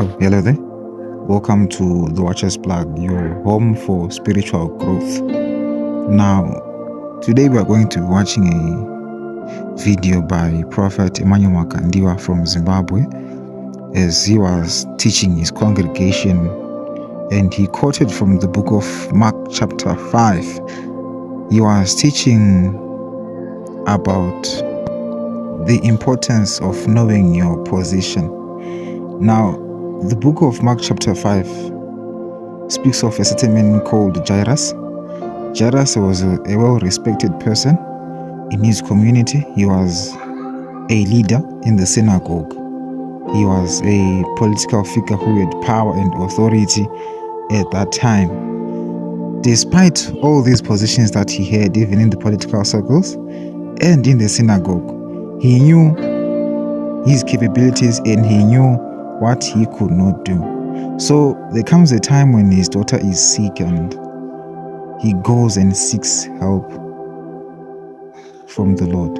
Oh, hello there. Welcome to the Watcher's Plug, your home for spiritual growth. Now, today we are going to be watching a video by Prophet Emmanuel Makandiwa from Zimbabwe as he was teaching his congregation, and he quoted from the book of Mark chapter 5. He was teaching about the importance of knowing your position. Now, the book of Mark chapter 5 speaks of a certain man called Jairus. Jairus was a well-respected person in his community. He was a leader in the synagogue. He was a political figure who had power and authority at that time. Despite all these positions that he had, even in the political circles and in the synagogue, he knew his capabilities and he knew what he could not do. So there comes a time when his daughter is sick and he goes and seeks help from the Lord.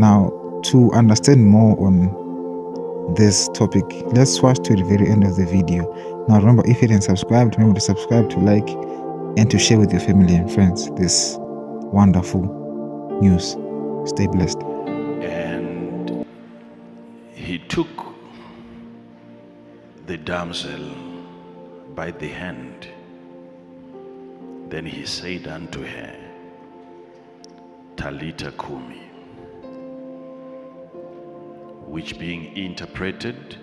Now, to understand more on this topic, let's watch to the very end of the video. Now remember, if you didn't subscribe, remember to subscribe, to like, and to share with your family and friends this wonderful news. Stay blessed. And he took the damsel by the hand. Then he said unto her, Talita Kumi, which being interpreted,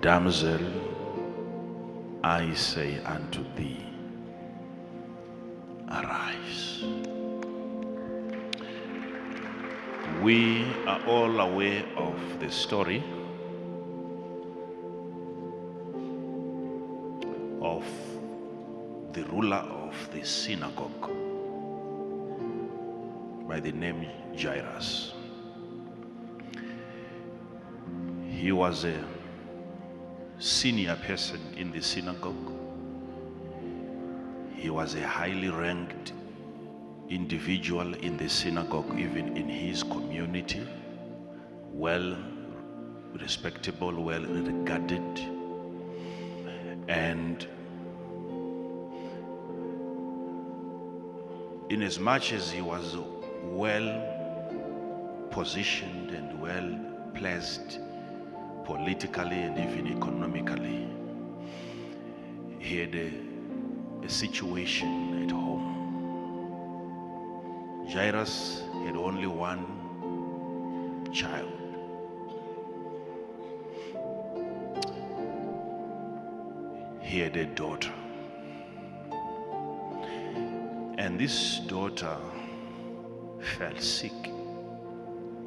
Damsel, I say unto thee, arise. We are all aware of the story of the ruler of the synagogue by the name Jairus. He was a senior person in the synagogue. He was a highly ranked individual in the synagogue, even in his community, well respectable, well regarded, and in as much as he was well positioned and well placed politically and even economically, he had a situation at home. Jairus had only one child. He had a daughter. And this daughter fell sick.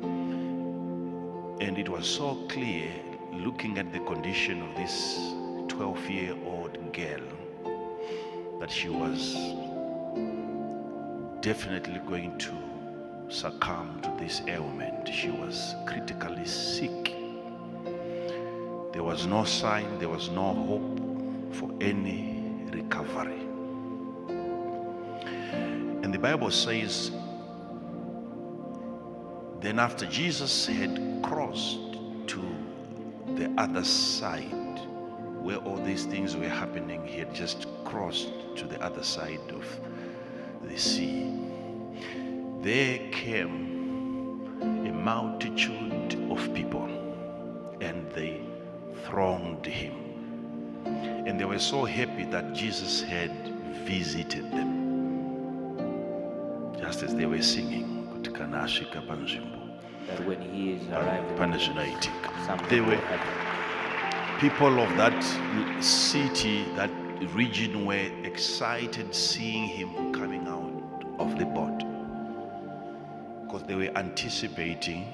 And it was so clear, looking at the condition of this 12-year-old girl, that she was definitely going to succumb to this ailment. She was critically sick. There was no sign, there was no hope for any recovery. And the Bible says, then after Jesus had crossed to the other side, where all these things were happening, he had just crossed to the other side of the sea. There came a multitude of people, and they thronged him. And they were so happy that Jesus had visited them. Just as they were singing, that when he is arrived, they were people of that city, that region, were excited seeing him coming out of the boat, because they were anticipating,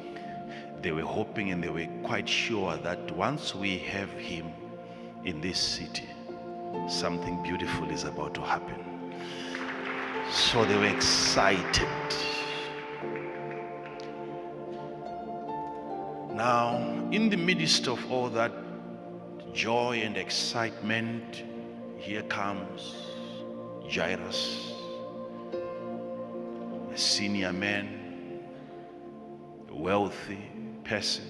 they were hoping, and they were quite sure that once we have him in this city, something beautiful is about to happen. So they were excited. Now, in the midst of all that joy and excitement, here comes Jairus, a senior man, a wealthy person,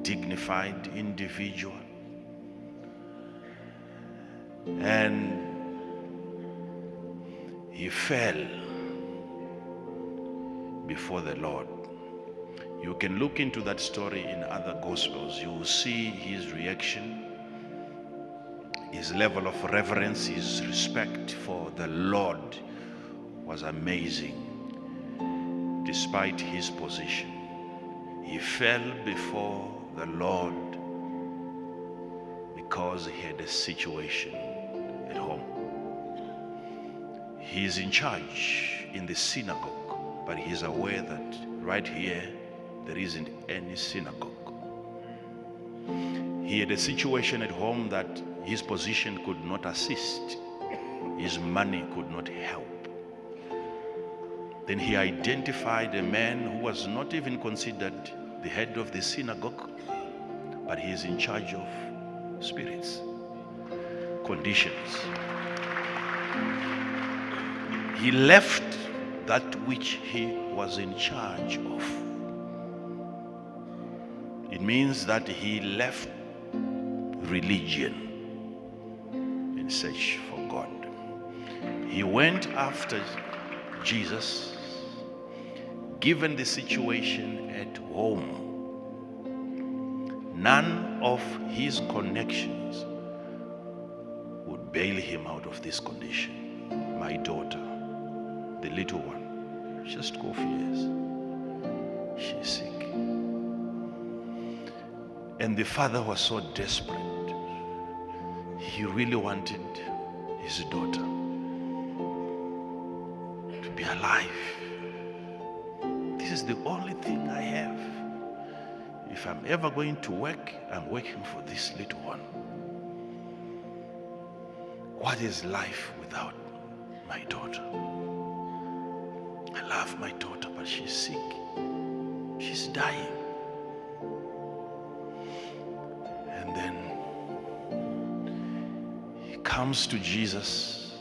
dignified individual. And he fell before the Lord. You can look into that story in other Gospels. You will see his reaction, his level of reverence, his respect for the Lord was amazing. Despite his position, he fell before the Lord because he had a situation at home. He is in charge in the synagogue, but he is aware that right here there isn't any synagogue. He had a situation at home that his position could not assist, his money could not help. Then he identified a man who was not even considered the head of the synagogue, but he is in charge of spirits, conditions. He left that which he was in charge of. It means that he left religion in search for God. He went after Jesus, given the situation at home. None of his connections would bail him out of this condition. My daughter, the little one, just 12 years, she's sick. And the father was so desperate. He really wanted his daughter to be alive. This is the only thing I have. If I'm ever going to work, I'm working for this little one. What is life without my daughter? I love my daughter, but she's sick. She's dying. And then he comes to Jesus,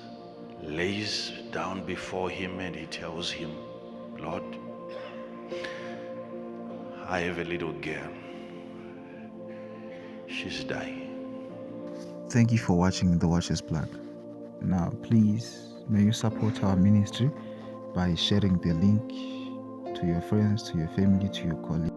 lays down before him, and he tells him, Lord, I have a little girl. She's dying. Thank you for watching The Watcher's Plug. Now, please, may you support our ministry by sharing the link to your friends, to your family, to your colleagues.